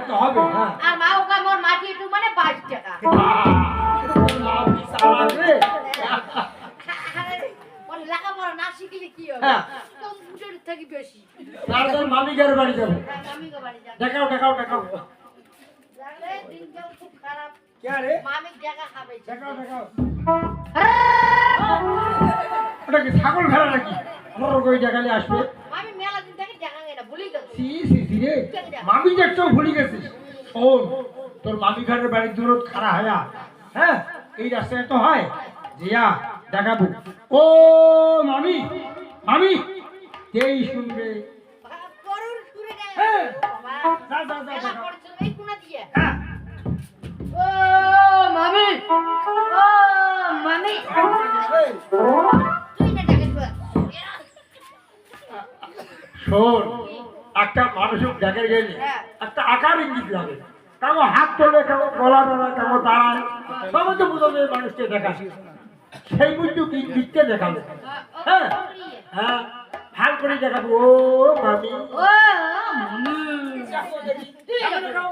করতে হবে। হ্যাঁ আর মা ওকা মোর মাটি একটু মানে 22 টাকা মা বিশাল রে। ওই লেখাপড়া না শিখলে কি হবে হ্যাঁ। কম্পিউটার থেকে বেশি তারপর মামিকের বাড়ি যাবো। মামিকে বাড়ি যাবে দেখাও দেখাও দেখাও। জানলে দিনকাল খুব খারাপ কে রে? মামি টাকা খাবে দেখাও দেখাও। ওটা কি ছাগল ভেড়া নাকি? আমার কই দেখালে আসবে। মামি মেলা দিন থেকে টাকা নেই না ভুলে গেছে সি সি সি রে। মামি দেখতেও ভুলে গেছিস। শোন, তোর মামি ঘরের বাড়ির দূরত খাড়া হয়া, হ্যাঁ এই রাস্তায় তো হয় জিয়া দেখাবো। ও মামি মামি কেই শুনবে? করুর সুরে গায় হ্যাঁ। বাবা যা যা যা মেলা দেখাও। পড়ছিল এই কোনা দিয়ে হ্যাঁ। ও মামি ও মামি এই, তুই না টাকা দিবা শোন, একটা মানুষের দেখে গেলে হ্যাঁ। একটা আকার ইঙ্গিত লাগে। কাগো হাত তোলে, কাগো গলা নাড়ায়, কাগো দাঁড়ায়, সবাই তো বোঝা যায় মানুষকে দেখা। সেই বুঝতে ইঙ্গিতকে দেখাবে। হ্যাঁ হ্যাঁ ভাল করে দেখাবো। ও মামি ও মামি তুই দেখাও।